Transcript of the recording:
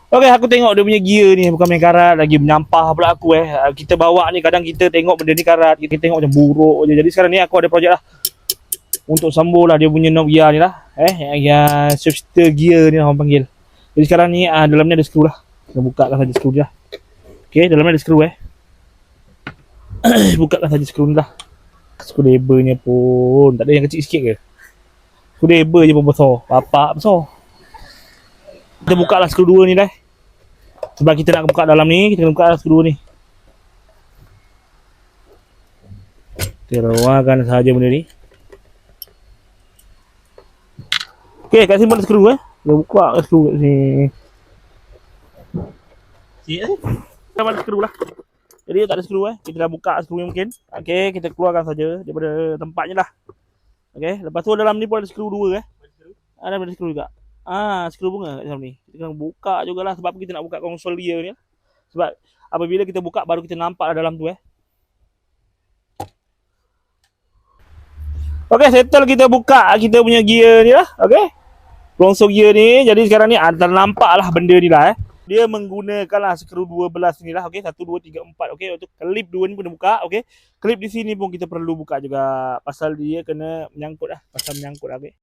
Okay, aku tengok dia punya gear ni bukan main karat lagi, menyampah pula aku Kita bawa ni kadang kita tengok benda ni karat, kita tengok macam buruk je. Jadi sekarang ni aku ada projek lah untuk sambung lah dia punya knob gear ni lah. Yang shifter gear ni lah orang panggil. Jadi sekarang ni dalam ni ada skru lah. Kita buka lah saja skru dia. Okay, dalam ni ada skru buka lah saja skru ni lah. Screwdrivernya pun tak ada yang kecil sikit ke? Screwdriver je pun besar, bapak besar. Kita buka lah skru dua ni dah. Sebab kita nak buka dalam ni, kita kena buka lah skru dua ni. Kita rawakan sahaja benda ni. Okay, kat sini pun ada skru Kita buka lah skru kat sini. Kita ada skru lah. Jadi tak ada skru Kita dah buka skru yang mungkin. Okay, kita keluarkan saja daripada tempatnya lah. Okay, lepas tu dalam ni pun ada skru dua Ada skru juga. Skru bunga kat dalam ni. Kita kena buka jugalah sebab kita nak buka konsol dia ni. Sebab apabila kita buka baru kita nampak dalam tu Okay, settle kita buka kita punya gear ni lah. Okay, konsol gear ni. Jadi sekarang ni ternampak lah benda ni lah Dia menggunakan lah skru 12 ni lah. Okay, 1, 2, 3, 4. Okay, untuk klip 2 ni pun buka. Okay, klip di sini pun kita perlu buka juga. Pasal dia kena menyangkut lah. Pasal menyangkut lah. Okay.